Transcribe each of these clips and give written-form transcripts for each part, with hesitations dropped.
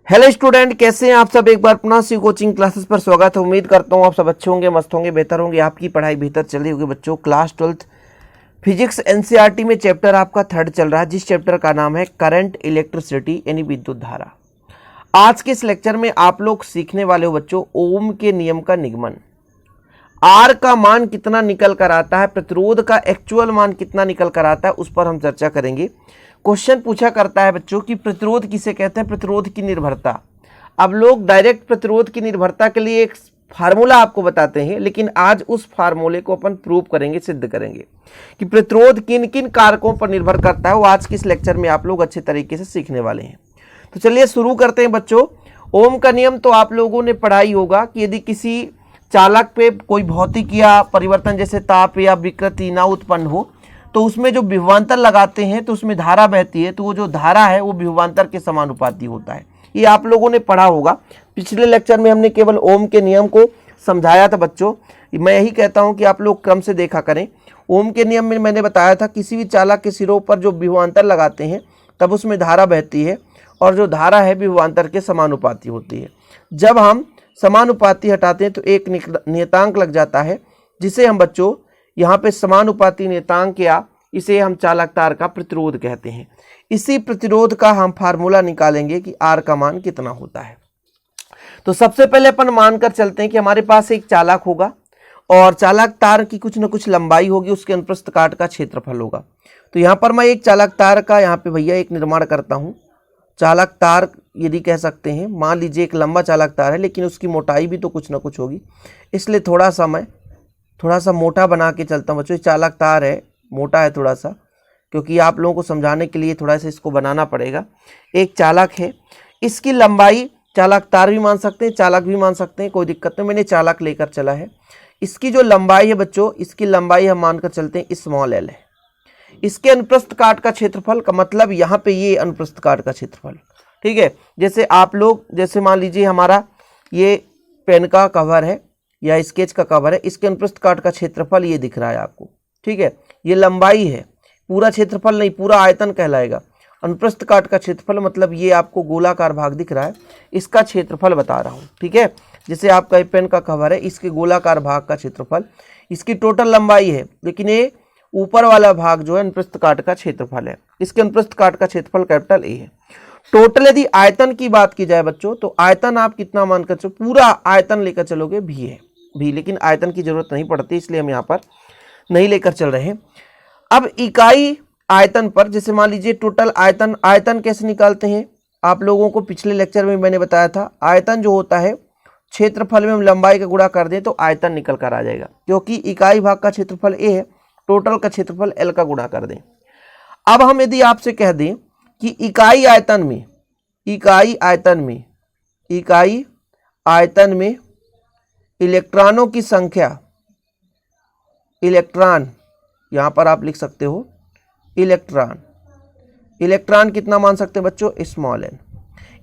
Hello student, कैसे हैं आप सब। एक बार पुनः सी कोचिंग क्लासेस पर स्वागत है। उम्मीद करता हूँ आप सब अच्छे होंगे, मस्त होंगे, बेहतर होंगे, आपकी पढ़ाई बेहतर चल रही होगी। बच्चों, क्लास 12th फिजिक्स एनसीईआरटी में चैप्टर आपका 3rd चल रहा है, जिस चैप्टर का नाम है करंट इलेक्ट्रिसिटी यानी विद्युत धारा। आज के इस लेक्चर में आप लोग सीखने वाले हो बच्चों ओम के नियम का निगमन। आर का मान कितना निकल कर आता है, प्रतिरोध का एक्चुअल मान कितना निकल कर आता है, उस पर हम चर्चा करेंगे। क्वेश्चन पूछा करता है बच्चों कि प्रतिरोध किसे कहते हैं, प्रतिरोध की निर्भरता। अब लोग डायरेक्ट प्रतिरोध की निर्भरता के लिए एक फार्मूला आपको बताते हैं, लेकिन आज उस फार्मूले को अपन प्रूव करेंगे, सिद्ध करेंगे कि प्रतिरोध किन किन कारकों पर निर्भर करता है। वो आज के इस लेक्चर में आप लोग अच्छे तरीके से सीखने वाले हैं। तो चलिए शुरू करते हैं बच्चों। ओम का नियम तो आप लोगों ने पढ़ा ही होगा कि यदि किसी चालक पे कोई भौतिक या परिवर्तन जैसे ताप या विकृति ना उत्पन्न हो तो उसमें जो विभवांतर लगाते हैं तो उसमें धारा बहती है, तो वो जो धारा है वो विभवांतर के समानुपाती होता है। ये आप लोगों ने पढ़ा होगा। पिछले लेक्चर में हमने केवल ओम के नियम को समझाया था बच्चों। मैं यही कहता हूं कि आप लोग क्रम से देखा करें। ओम के नियम में मैंने बताया था किसी भी चालक के सिरों पर जो विभवांतर लगाते हैं तब उसमें धारा बहती है और जो धारा है विभवांतर के समानुपाती होती है। जब हम समानुपाती हटाते हैं तो एक नियतांक लग जाता है, जिसे हम बच्चों यहाँ पे समानुपाती नियतांक या इसे हम चालक तार का प्रतिरोध कहते हैं। इसी प्रतिरोध का हम फार्मूला निकालेंगे कि आर का मान कितना होता है। तो सबसे पहले अपन मानकर चलते हैं कि हमारे पास एक चालक होगा और चालक तार की कुछ न कुछ लंबाई होगी, उसके अनुप्रस्थ काट का क्षेत्रफल होगा। तो यहाँ पर मैं एक चालक तार का यहाँ पे भैया एक निर्माण करता हूँ। चालक तार यदि कह सकते हैं, मान लीजिए एक लंबा चालक तार है लेकिन उसकी मोटाई भी तो कुछ ना कुछ होगी, इसलिए थोड़ा सा मोटा बना के चलता हूँ बच्चों। चालक तार है, मोटा है थोड़ा सा, क्योंकि आप लोगों को समझाने के लिए थोड़ा सा इसको बनाना पड़ेगा। एक चालक है, इसकी लंबाई चालक तार भी मान सकते हैं, चालक भी मान सकते हैं, कोई दिक्कत नहीं। मैंने चालक लेकर चला है। इसकी जो लंबाई है बच्चों, इसकी लंबाई हम मानकर चलते हैं स्मॉल एल है। इसके अनुप्रस्थ काट का क्षेत्रफल का मतलब यहाँ पे ये अनुप्रस्थ काट का क्षेत्रफल, ठीक है। जैसे आप लोग, जैसे मान लीजिए हमारा ये पेन का कवर है या स्केच का कवर है, इसके अनुप्रस्थ काट का क्षेत्रफल ये दिख रहा है आपको, ठीक है। ये लंबाई है, पूरा क्षेत्रफल नहीं, पूरा आयतन कहलाएगा। अनुप्रस्थ काट का क्षेत्रफल मतलब ये आपको गोलाकार भाग दिख रहा है, इसका क्षेत्रफल बता रहा हूँ, ठीक है। जैसे आपका पेन का कवर है, इसके गोलाकार भाग का क्षेत्रफल, इसकी टोटल लंबाई है, लेकिन ये ऊपर वाला भाग जो है अनुप्रस्थ काट का क्षेत्रफल है। इसके अनुप्रस्थ काट का क्षेत्रफल कैपिटल ए है। टोटल यदि आयतन की बात की जाए बच्चों, तो आयतन आप कितना मानकर चलो, पूरा आयतन लेकर चलोगे भी है भी, लेकिन आयतन की जरूरत नहीं पड़ती, इसलिए हम यहाँ पर नहीं लेकर चल रहे हैं। अब इकाई आयतन पर, जैसे मान लीजिए टोटल आयतन, आयतन कैसे निकालते हैं आप लोगों को पिछले लेक्चर में मैंने बताया था। आयतन जो होता है, क्षेत्रफल में हम लंबाई का गुणा कर दें तो आयतन निकल कर आ जाएगा, क्योंकि इकाई भाग का क्षेत्रफल ए है, टोटल का क्षेत्रफल एल का गुणा कर दें। अब हम यदि आपसे कह दें कि इकाई आयतन में इलेक्ट्रॉनों की संख्या, इलेक्ट्रॉन यहां पर आप लिख सकते हो इलेक्ट्रॉन कितना मान सकते हैं बच्चों, स्मॉल एन।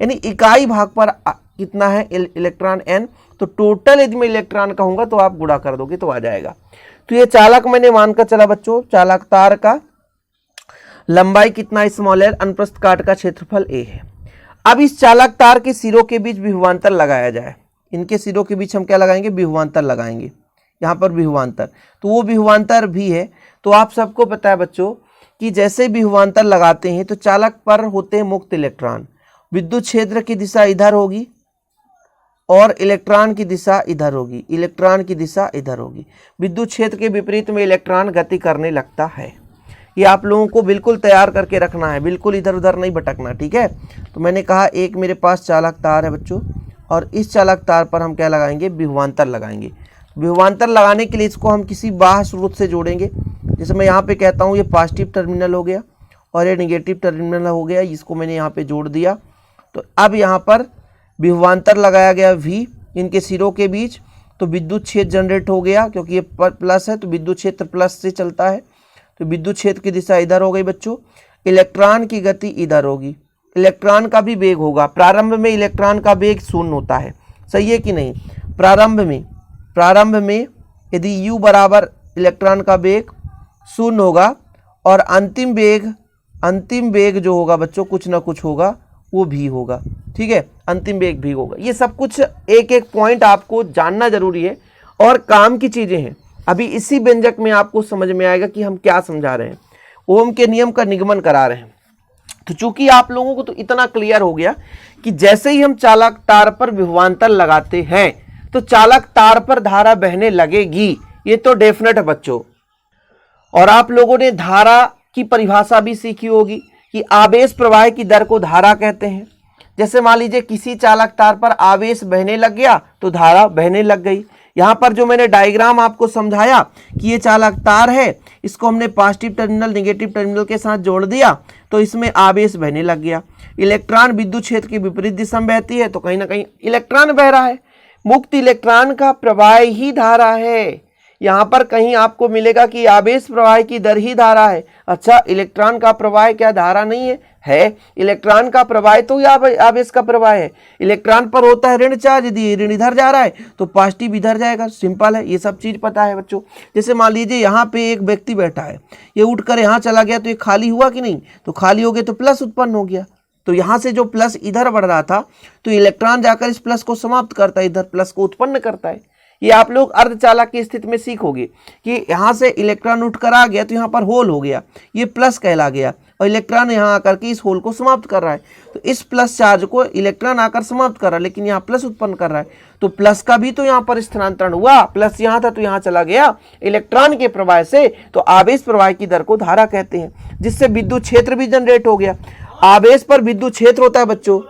यानी इकाई भाग पर कितना है इलेक्ट्रॉन एन, तो टोटल यदि मैं इलेक्ट्रॉन कहूंगा तो आप गुणा कर दोगे तो आ जाएगा। तो ये चालक मैंने मानकर चला बच्चों, चालक तार का लंबाई कितना स्मॉल एल, अनुप्रस्थ काट का क्षेत्रफल ए है। अब इस चालक तार के सिरों के बीच विभवांतर लगाया जाए। इनके सिरों के बीच हम क्या लगाएंगे, विभवांतर लगाएंगे। यहाँ पर विभवांतर, तो वो विभवांतर भी है। तो आप सबको पता है बच्चों कि जैसे विभवांतर लगाते हैं तो चालक पर होते हैं मुक्त इलेक्ट्रॉन। विद्युत क्षेत्र की दिशा इधर होगी और इलेक्ट्रॉन की दिशा इधर होगी, इलेक्ट्रॉन की दिशा इधर होगी। विद्युत क्षेत्र के विपरीत में इलेक्ट्रॉन गति करने लगता है। ये आप लोगों को बिल्कुल तैयार करके रखना है, बिल्कुल इधर उधर नहीं भटकना, ठीक है। तो मैंने कहा एक मेरे पास चालक तार है बच्चों, और इस चालक तार पर हम क्या लगाएंगे, विभवांतर लगाएंगे। विभवांतर लगाने के लिए इसको हम किसी बाह्य स्रोत से जोड़ेंगे। जैसे मैं यहाँ पे कहता हूँ ये पॉजिटिव टर्मिनल हो गया और ये निगेटिव टर्मिनल हो गया, इसको मैंने यहाँ पे जोड़ दिया। तो अब यहाँ पर विभवांतर लगाया गया V इनके सिरों के बीच, तो विद्युत क्षेत्र जनरेट हो गया, क्योंकि ये प्लस है तो विद्युत क्षेत्र प्लस से चलता है, तो विद्युत क्षेत्र की दिशा इधर हो गई बच्चों। इलेक्ट्रॉन की गति इधर होगी, इलेक्ट्रॉन का भी वेग होगा। प्रारंभ में इलेक्ट्रॉन का वेग 0 होता है, सही है कि नहीं। प्रारंभ में यदि u बराबर इलेक्ट्रॉन का वेग 0 होगा और अंतिम वेग जो होगा बच्चों कुछ ना कुछ होगा, वो भी होगा, ठीक है। अंतिम वेग भी होगा। ये सब कुछ एक एक पॉइंट आपको जानना जरूरी है और काम की चीजें हैं। अभी इसी व्यंजक में आपको समझ में आएगा कि हम क्या समझा रहे हैं। ओम के नियम का निगमन करा रहे हैं। तो चूंकि आप लोगों को तो इतना क्लियर हो गया कि जैसे ही हम चालक तार पर विभवांतर लगाते हैं तो चालक तार पर धारा बहने लगेगी, ये तो डेफिनेट है बच्चों। और आप लोगों ने धारा की परिभाषा भी सीखी होगी कि आवेश प्रवाह की दर को धारा कहते हैं। जैसे मान लीजिए किसी चालक तार पर आवेश बहने लग गया तो धारा बहने लग गई। यहां पर जो मैंने डायग्राम आपको समझाया कि ये चालक तार है, इसको हमने पॉजिटिव टर्मिनल नेगेटिव टर्मिनल के साथ जोड़ दिया तो इसमें आवेश बहने लग गया। इलेक्ट्रॉन विद्युत क्षेत्र की विपरीत दिशा में बहती है तो कहीं ना कहीं इलेक्ट्रॉन बह रहा है। मुक्त इलेक्ट्रॉन का प्रवाह ही धारा है। यहां पर कहीं आपको मिलेगा कि आवेश प्रवाह की दर ही धारा है। अच्छा, इलेक्ट्रॉन का प्रवाह क्या धारा नहीं है? है। इलेक्ट्रॉन का प्रवाह तो आवेश का प्रवाह है। इलेक्ट्रॉन पर होता है ऋण चार्ज, यदि ऋण इधर जा रहा है तो पॉजिटिव इधर जाएगा। सिंपल है, ये सब चीज पता है बच्चों। जैसे मान लीजिए यहाँ पे एक व्यक्ति बैठा है, ये उठकर यहाँ चला गया तो ये खाली हुआ कि नहीं? तो खाली हो गया तो प्लस उत्पन्न हो गया। तो यहाँ से जो प्लस इधर बढ़ रहा था तो इलेक्ट्रॉन जाकर इस प्लस को समाप्त करता है, इधर प्लस को उत्पन्न करता है। ये आप लोग अर्धचालक की स्थिति में सीखोगे कि यहाँ से इलेक्ट्रॉन उठकर आ गया तो यहाँ पर होल हो गया, ये प्लस कहला गया और इलेक्ट्रॉन यहाँ आकर के इस होल को समाप्त कर रहा है। तो इस प्लस चार्ज को इलेक्ट्रॉन आकर समाप्त कर रहा है, लेकिन यहाँ प्लस उत्पन्न कर रहा है। तो प्लस का भी तो यहाँ पर स्थानांतरण हुआ, प्लस यहाँ था तो यहाँ चला गया इलेक्ट्रॉन के प्रवाह से। तो आवेश प्रवाह की दर को धारा कहते हैं, जिससे विद्युत क्षेत्र भी जनरेट हो गया। आवेश पर विद्युत क्षेत्र होता है बच्चों।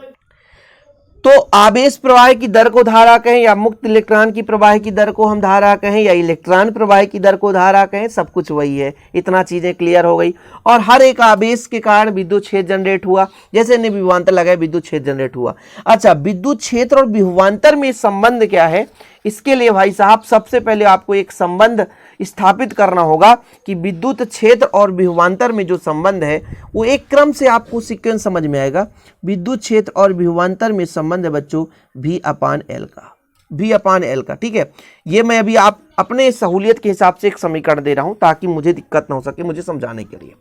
तो आवेश प्रवाह की दर को धारा कहें या मुक्त इलेक्ट्रॉन की प्रवाह की दर को हम धारा कहें या इलेक्ट्रॉन प्रवाह की दर को धारा कहें, सब कुछ वही है। इतना चीजें क्लियर हो गई। और हर एक आवेश के कारण विद्युत क्षेत्र जनरेट हुआ। जैसे ने विभवांतर लगाया विद्युत क्षेत्र जनरेट हुआ। अच्छा, विद्युत क्षेत्र और विभवांतर में संबंध क्या है? इसके लिए भाई साहब सबसे पहले आपको एक संबंध स्थापित करना होगा कि विद्युत क्षेत्र और विभवांतर में जो संबंध है वो एक क्रम से आपको सीक्वेंस समझ में आएगा। विद्युत क्षेत्र और विभवांतर में संबंध है बच्चों V/L का, V/L का। ठीक है, ये मैं अभी आप अपने सहूलियत के हिसाब से एक समीकरण दे रहा हूं ताकि मुझे दिक्कत ना हो सके मुझे समझाने के लिए।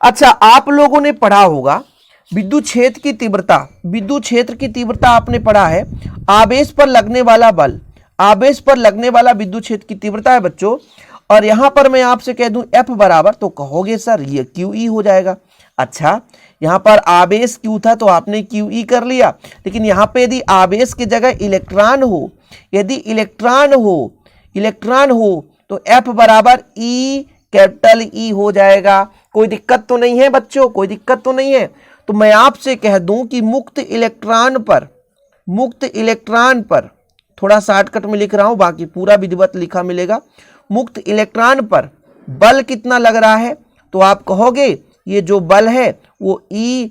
अच्छा, आप लोगों ने पढ़ा होगा विद्युत क्षेत्र की तीव्रता। विद्युत क्षेत्र की तीव्रता आपने पढ़ा है आवेश पर लगने वाला बल, आवेश पर लगने वाला विद्युत क्षेत्र की तीव्रता है बच्चों। और यहां पर मैं आपसे कह दूं F बराबर, तो कहोगे सर ये QE हो जाएगा। अच्छा, यहां पर आवेश Q था तो आपने QE कर लिया, लेकिन यहां पे यदि आवेश की जगह इलेक्ट्रॉन हो, यदि इलेक्ट्रॉन हो तो F बराबर E हो जाएगा। कोई दिक्कत तो नहीं है बच्चों? कोई दिक्कत तो नहीं है? तो मैं आपसे कह दूं कि मुक्त इलेक्ट्रॉन पर थोड़ा शॉर्टकट में लिख रहा हूं, बाकी पूरा विधिवत लिखा मिलेगा। मुक्त इलेक्ट्रॉन पर बल कितना लग रहा है? तो आप कहोगे ये जो बल है वो E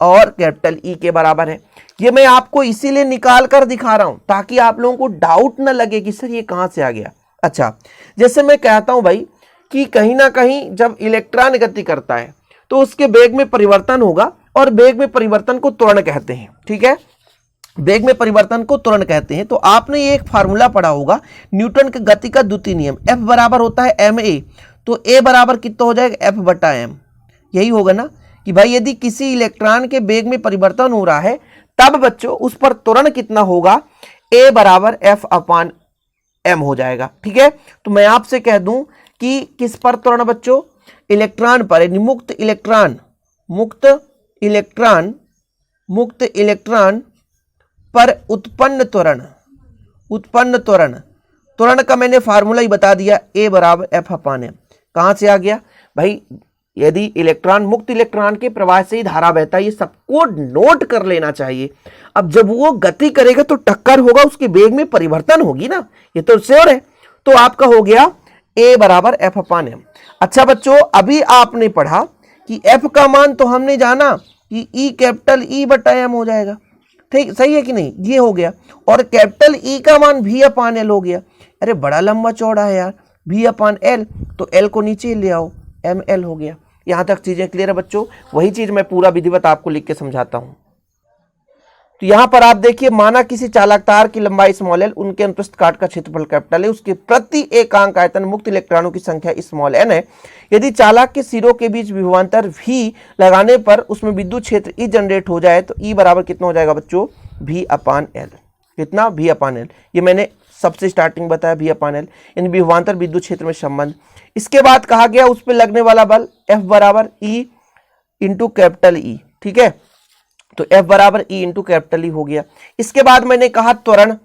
और E के बराबर है। ये मैं आपको इसीलिए निकाल कर दिखा रहा हूं ताकि आप लोगों को डाउट ना लगे कि सर ये कहां से आ गया। अच्छा, जैसे मैं कहता हूं भाई कि कहीं ना कहीं जब इलेक्ट्रॉन गति करता है तो उसके वेग में परिवर्तन होगा और वेग में परिवर्तन को त्वरण कहते हैं। ठीक है, वेग में परिवर्तन को त्वरण कहते हैं। तो आपने ये एक फार्मूला पढ़ा होगा न्यूटन के गति का द्वितीय नियम, F बराबर होता है ma। तो A बराबर कितना हो जाएगा? F/m। यही होगा ना कि भाई यदि किसी इलेक्ट्रॉन के वेग में परिवर्तन हो रहा है तब बच्चों उस पर त्वरण कितना होगा? A बराबर F/m हो जाएगा। ठीक है, तो मैं आपसे कह दूं कि किस पर त्वरण बच्चों? इलेक्ट्रॉन पर, यानी मुक्त इलेक्ट्रॉन पर उत्पन्न त्वरण का मैंने फार्मूला ही बता दिया, A बराबर F/m। कहां से आ गया भाई? यदि इलेक्ट्रॉन मुक्त इलेक्ट्रॉन के प्रवाह से ही धारा बहता है, ये सबको नोट कर लेना चाहिए। अब जब वो गति करेगा तो टक्कर होगा, उसके वेग में परिवर्तन होगी ना, ये तो श्योर है। तो आपका हो गया A बराबर F/m। अच्छा बच्चों, अभी आपने पढ़ा कि F का मान तो हमने जाना कि E/m हो जाएगा। ठीक, सही है कि नहीं? ये हो गया। और E का मान V/L हो गया। अरे बड़ा लंबा चौड़ा है यार, V/L, तो L को नीचे ले आओ, mL हो गया। यहां तक चीजें क्लियर है बच्चों? वही चीज मैं पूरा विधिवत आपको लिख के समझाता हूं। तो यहां पर आप देखिए, माना किसी चालक तार की लंबाई l, उनके अनुप्रस्थ काट का क्षेत्रफल है, उसके प्रति एकांक आयतन मुक्त इलेक्ट्रॉनों की संख्या n है। यदि चालक के सिरों के बीच विभवांतर V लगाने पर उसमें विद्युत क्षेत्र E जनरेट हो जाए तो E बराबर कितना हो जाएगा बच्चों? भी अपान एल। कितना? भी अपान एल। ये मैंने सबसे स्टार्टिंग बताया, भी अपान एल, यानी विभवांतर विद्युत क्षेत्र में संबंध। इसके बाद कहा गया उस पर लगने वाला बल F बराबर E इंटू कैपिटल E। ठीक है, तो F बराबर E इंटू कैपिटल E हो गया। इसके बाद मैंने कहा त्वरण।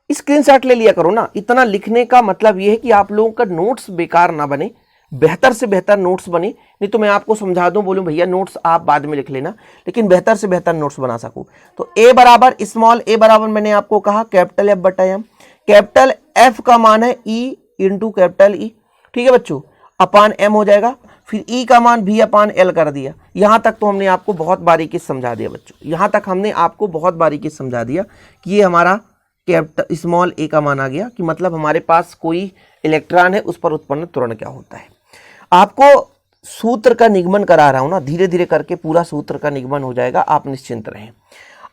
स्क्रीनशॉट ले लिया करो ना, इतना लिखने का मतलब ये है कि आप लोगों का नोट्स बेकार ना बने, बेहतर से बेहतर नोट्स बने। नहीं तो मैं आपको समझा दूं, बोलूं भैया नोट्स आप बाद में लिख लेना, लेकिन बेहतर से बेहतर नोट्स बना सकूं। तो A बराबर स्मॉल a बराबर मैंने आपको कहा कैपिटल F बटा एम। कैपिटल F का मान है E इंटू कैपिटल E। ठीक है बच्चों, अपान M हो जाएगा। फिर E का मान भी अपान L कर दिया। यहां तक तो हमने आपको बहुत बारीकी से समझा दिया बच्चों, यहां तक हमने आपको बहुत बारीकी से समझा दिया कि ये हमारा कैपिटल स्मॉल a का मान आ गया, कि मतलब हमारे पास कोई इलेक्ट्रॉन है, उस पर उत्पन्न त्वरण क्या होता है। आपको सूत्र का निगमन करा रहा हूं ना, धीरे धीरे करके पूरा सूत्र का निगमन हो जाएगा, आप निश्चिंत रहें।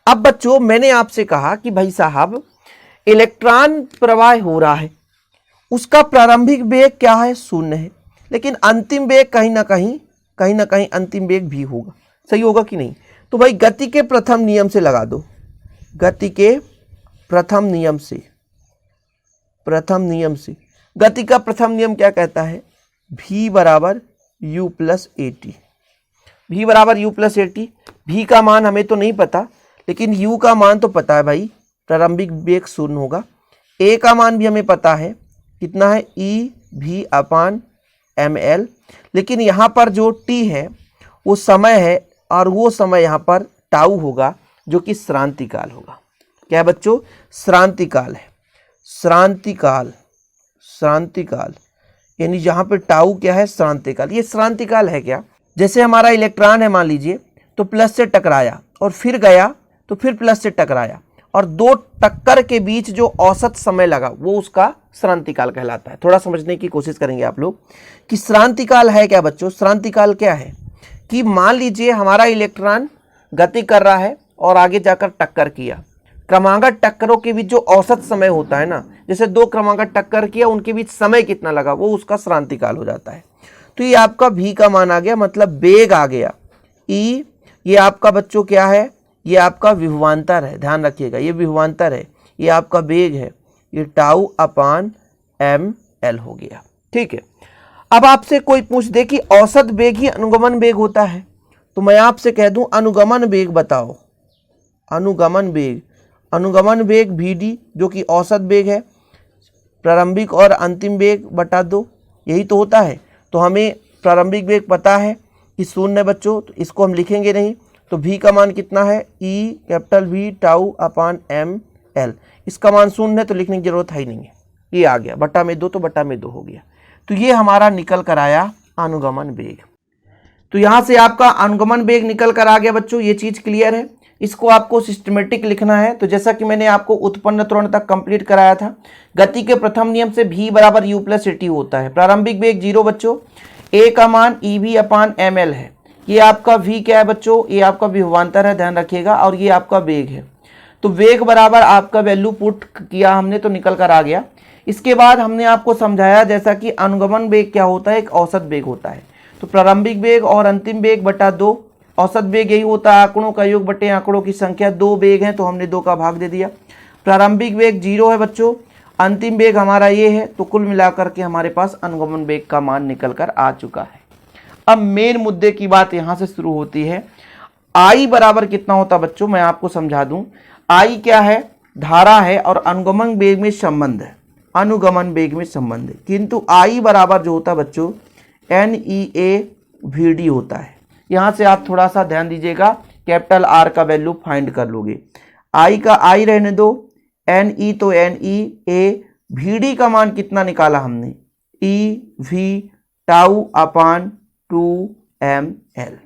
अब बच्चों मैंने आपसे कहा कि भाई साहब इलेक्ट्रॉन प्रवाह हो रहा है, उसका प्रारंभिक वेग क्या है? 0 है, लेकिन अंतिम वेग कहीं ना कहीं अंतिम वेग भी होगा। सही होगा कि नहीं? तो भाई गति के प्रथम नियम से लगा दो, गति के प्रथम नियम से, गति का प्रथम नियम क्या कहता है? v बराबर u plus A T. v बराबर u plus A T. v का मान हमें तो नहीं पता, लेकिन u का मान तो पता है भाई, प्रारंभिक वेग 0 होगा। a का मान भी हमें पता है, कितना है? e v अपान एम एल। लेकिन यहाँ पर जो t है वो समय है, और वो समय यहाँ पर टाउ होगा, जो कि श्रांतिकाल होगा। क्या है बच्चों? श्रांतिकाल है। श्रांतिकाल यानी जहां पे टाउ क्या है? श्रांतिकाल। ये श्रांतिकाल है क्या? जैसे हमारा इलेक्ट्रॉन है मान लीजिए, तो प्लस से टकराया और फिर गया, तो फिर प्लस से टकराया, और दो टक्कर के बीच जो औसत समय लगा वो उसका श्रांतिकाल कहलाता है। थोड़ा समझने की कोशिश करेंगे आप लोग कि श्रांतिकाल है क्या बच्चों। श्रांतिकाल क्या है कि मान लीजिए हमारा इलेक्ट्रॉन गति कर रहा है और आगे जाकर टक्कर किया, क्रमागत टक्करों के बीच जो औसत समय होता है ना, जैसे दो क्रमागत टक्कर किया, उनके बीच समय कितना लगा, वो उसका श्रांतिकाल हो जाता है। तो ये आपका v का मान आ गया, मतलब वेग आ गया। e ये आपका बच्चों क्या है? ये आपका विभवांतर है, ध्यान रखिएगा, ये विभवांतर है। ये आपका वेग है, ये टाउ अपान एम एल हो गया। ठीक है, अब आपसे कोई पूछ दे कि औसत वेग ही अनुगमन वेग होता है, तो मैं आपसे कह दूं अनुगमन वेग बताओ। अनुगमन वेग vd जो कि औसत वेग है, प्रारंभिक और अंतिम वेग बटा 2, यही तो होता है। तो हमें प्रारंभिक वेग पता है कि 0 है बच्चों, तो इसको हम लिखेंगे नहीं। तो v का मान कितना है? e कैपिटल V टाउ अपान एम एल। इसका मान 0 है तो लिखने की जरूरत है ही नहीं है, ये आ गया बटा में 2, तो बटा में 2 हो गया। तो ये हमारा निकल कर आया अनुगमन वेग। तो यहाँ से आपका अनुगमन वेग निकल कर आ गया बच्चों, ये चीज़ क्लियर है। इसको आपको सिस्टमेटिक लिखना है। तो जैसा कि मैंने आपको उत्पन्न त्वरण तक कंप्लीट कराया था, गति के प्रथम नियम से v बराबर u प्लस ए टी होता है। प्रारंभिक वेग 0 बच्चों, a का मान ई वी अपान एम एल है। ये आपका v क्या है बच्चों? ये आपका विभवांतर है, ध्यान रखिएगा, और ये आपका वेग है। तो वेग बराबर आपका वैल्यू पुट किया हमने, तो निकल कर आ गया। इसके बाद हमने आपको समझाया जैसा कि अनुगमन वेग क्या होता है, एक औसत वेग होता है। तो प्रारंभिक वेग और अंतिम वेग बटा 2, औसत वेग यही होता है आंकड़ों का योग बटे आंकड़ों की संख्या। 2 वेग हैं तो हमने 2 का भाग दे दिया। प्रारंभिक वेग 0 है बच्चों, अंतिम वेग हमारा ये है, तो कुल मिलाकर के हमारे पास अनुगमन वेग का मान निकल कर आ चुका है। अब मेन मुद्दे की बात यहां से शुरू होती है। I बराबर कितना होता बच्चों, मैं आपको समझा दूं। I क्या है? धारा है, और अनुगमन वेग में संबंध है, किंतु I बराबर जो होता बच्चों NEA/VD होता है। यहां से आप थोड़ा सा ध्यान दीजिएगा, कैपिटल R का वैल्यू फाइंड कर लोगे। I का I रहने दो, NE तो NE, VD का मान कितना निकाला हमने? EV टाउ अपान 2ml।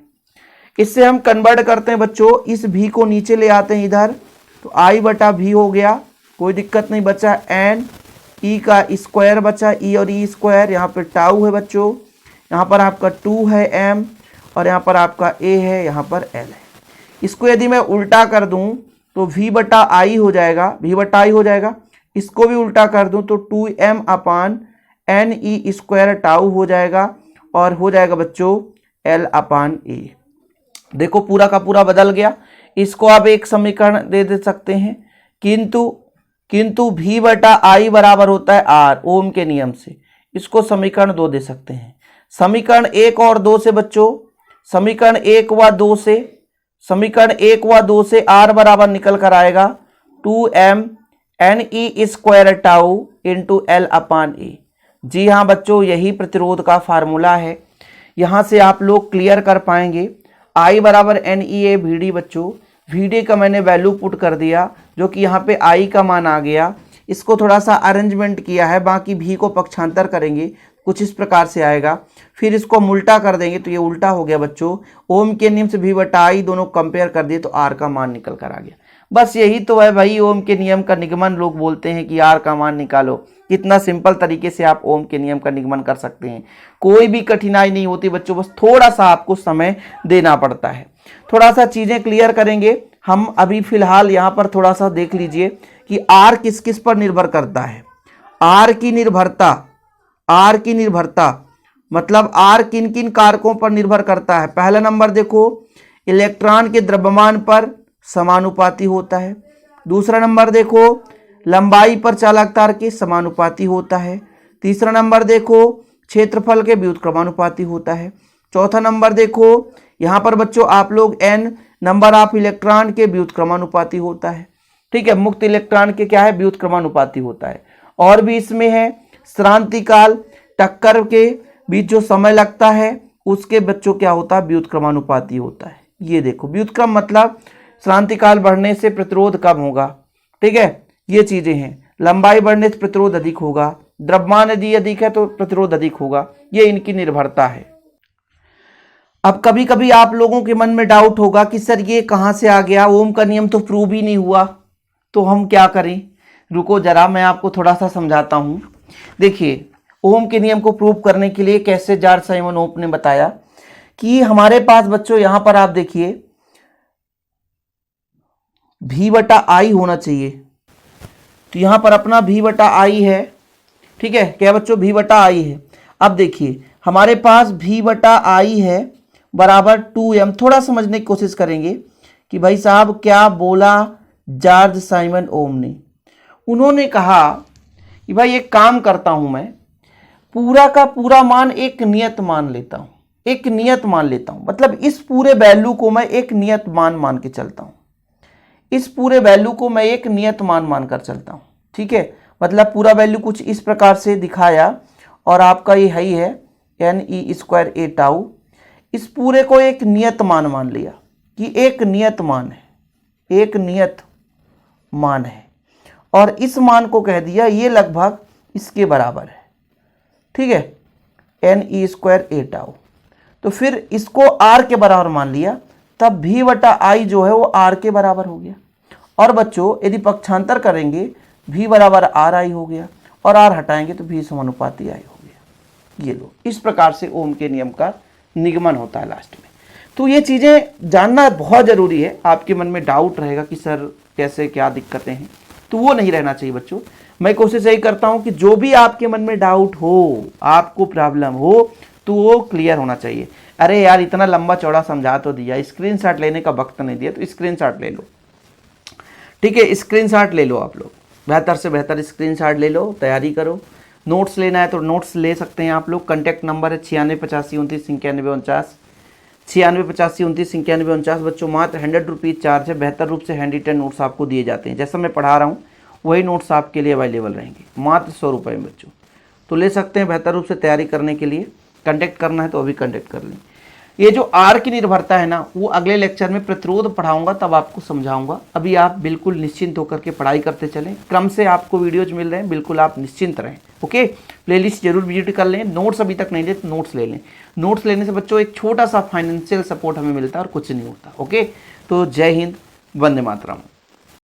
इससे हम कन्वर्ट करते हैं बच्चों, इस v को नीचे ले आते हैं इधर, तो I बटा v हो गया, कोई दिक्कत नहीं बचा। n e का स्क्वायर बचा, e और e स्क्वायर, यहाँ पे टाउ है बच्चों, यहाँ पर आपका 2 है m, और यहाँ पर आपका a है, यहाँ पर l है। इसको यदि मैं उल्टा कर दूं तो v बटा i हो जाएगा, इसको भी उल्टा कर दूं तो 2m अपान NE स्क्वायर टाउ हो जाएगा, और हो जाएगा बच्चों L अपान ए। देखो पूरा का पूरा बदल गया, इसको आप एक समीकरण दे सकते हैं, किंतु V बटा I बराबर होता है R, ओम के नियम से। इसको समीकरण 2 दे सकते हैं। समीकरण 1 और 2 से बच्चों, समीकरण 1 व 2 से R बराबर निकल कर आएगा 2m NE square tau into L upon A। जी हाँ बच्चों, यही प्रतिरोध का फार्मूला है। यहाँ से आप लोग क्लियर कर पाएंगे। I बराबर NEA VD बच्चों, VD का मैंने वैल्यू पुट कर दिया जो कि यहाँ पे I का मान आ गया। इसको थोड़ा सा अरेंजमेंट किया है, बाकी V को पक्षांतर करेंगे कुछ इस प्रकार से आएगा, फिर इसको उल्टा कर देंगे तो ये उल्टा हो गया बच्चों। ओम के नियम से V बटा I दोनों कंपेयर कर दिए तो R का मान निकल कर आ गया। बस यही तो है भाई ओम के नियम का निगमन। लोग बोलते हैं कि R का मान निकालो, कितना सिंपल तरीके से आप ओम के नियम का निगमन कर सकते हैं। कोई भी कठिनाई नहीं होती बच्चों, बस थोड़ा सा आपको समय देना पड़ता है। थोड़ा सा चीजें क्लियर करेंगे हम। अभी फिलहाल यहाँ पर थोड़ा सा देख लीजिए कि R किस किस पर निर्भर करता है। R की निर्भरता मतलब R किन किन कारकों पर निर्भर करता है। पहला नंबर देखो, इलेक्ट्रॉन के द्रव्यमान पर समानुपाती होता है। दूसरा नंबर देखो, लंबाई पर चालक तार के समानुपाती होता है। तीसरा नंबर देखो, क्षेत्रफल के व्युत्क्रमानुपाती होता है। चौथा नंबर देखो, यहाँ पर बच्चों आप लोग n नंबर ऑफ इलेक्ट्रॉन के व्युत्क्रमानुपाती होता है। ठीक है, मुक्त इलेक्ट्रॉन के क्या है, व्युत्क्रमानुपाती होता है। और भी इसमें है श्रांतिकाल, टक्कर के बीच जो समय लगता है उसके बच्चों क्या होता है, व्युत्क्रमानुपाती होता है। ये देखो, व्युत्क्रम मतलब श्रांतिकाल बढ़ने से प्रतिरोध कम होगा। ठीक है, ये चीजें हैं। लंबाई बढ़ने से प्रतिरोध अधिक होगा, द्रव्यमान यदि अधिक है तो प्रतिरोध अधिक होगा। ये इनकी निर्भरता है। अब कभी कभी आप लोगों के मन में डाउट होगा कि सर ये कहाँ से आ गया, ओम का नियम तो प्रूव ही नहीं हुआ, तो हम क्या करें। रुको जरा, मैं आपको थोड़ा सा समझाता हूँ। देखिए, ओम के नियम को प्रूव करने के लिए कैसे जॉर्ज साइमन ओम ने बताया कि हमारे पास बच्चों यहाँ पर आप देखिए V बटा I होना चाहिए। तो यहाँ पर अपना V बटा I है। ठीक है, क्या बच्चों, V बटा I है। अब देखिए हमारे पास V बटा I है बराबर 2m। थोड़ा समझने की कोशिश करेंगे कि भाई साहब क्या बोला जॉर्ज साइमन ओम ने। उन्होंने कहा कि भाई एक काम करता हूं, मैं पूरा का पूरा मान एक नियत मान लेता हूं। एक नियत मान लेता हूं मतलब इस पूरे वैल्यू को मैं एक नियत मान के चलता हूं। इस पूरे वैल्यू को मैं एक नियत मान कर चलता हूं। ठीक है, मतलब पूरा वैल्यू कुछ इस प्रकार से दिखाया और आपका ये है NE स्क्वायर A टाउ। इस पूरे को एक नियत मान लिया कि एक नियत मान है, एक नियत मान है, और इस मान को कह दिया ये लगभग इसके बराबर है। ठीक है, NE स्क्वायर A टाउ। तो फिर इसको R के बराबर मान लिया, तब V बटा I जो है वो R के बराबर हो गया। और बच्चों यदि पक्षांतर करेंगे V बराबर RI हो गया, और R हटाएंगे तो V समानुपाती I हो गया। ये लो, इस प्रकार से ओम के नियम का निगमन होता है लास्ट में। तो ये चीज़ें जानना बहुत ज़रूरी है। आपके मन में डाउट रहेगा कि सर कैसे, क्या दिक्कतें हैं, तो वो नहीं रहना चाहिए बच्चों। मैं कोशिश यही करता हूँ कि जो भी आपके मन में डाउट हो, आपको प्रॉब्लम हो, तो वो क्लियर होना चाहिए। अरे यार इतना लंबा चौड़ा समझा तो दिया, स्क्रीनशॉट लेने का वक्त नहीं दिया, तो स्क्रीनशॉट ले लो। ठीक है, स्क्रीनशॉट ले लो आप लोग, बेहतर से बेहतर स्क्रीनशॉट ले लो, तैयारी करो। नोट्स लेना है तो नोट्स ले सकते हैं आप लोग। कॉन्टैक्ट नंबर है 968529 968529 बच्चों, मात्र 100 रुपीज़ चार्ज है। बेहतर रूप से हैंड रिटन नोट्स आपको दिए जाते हैं। जैसा मैं पढ़ा रहा हूँ वही नोट्स आपके लिए अवेलेबल रहेंगे, मात्र 100 रुपये में बच्चों। तो ले सकते हैं बेहतर रूप से तैयारी करने के लिए। कॉन्टैक्ट करना है तो अभी कॉन्टैक्ट कर लें। ये जो R की निर्भरता है ना, वो अगले लेक्चर में प्रतिरोध पढ़ाऊंगा, तब आपको समझाऊंगा। अभी आप बिल्कुल निश्चिंत होकर के पढ़ाई करते चलें। क्रम से आपको वीडियोज मिल रहे हैं, बिल्कुल आप निश्चिंत रहें। ओके, प्लेलिस्ट जरूर विजिट कर लें। नोट्स अभी तक नहीं ले तो नोट्स ले लें। नोट्स लेने से बच्चों एक छोटा सा फाइनेंशियल सपोर्ट हमें मिलता है और कुछ नहीं होता। ओके, तो जय हिंद, वंदे मातरम।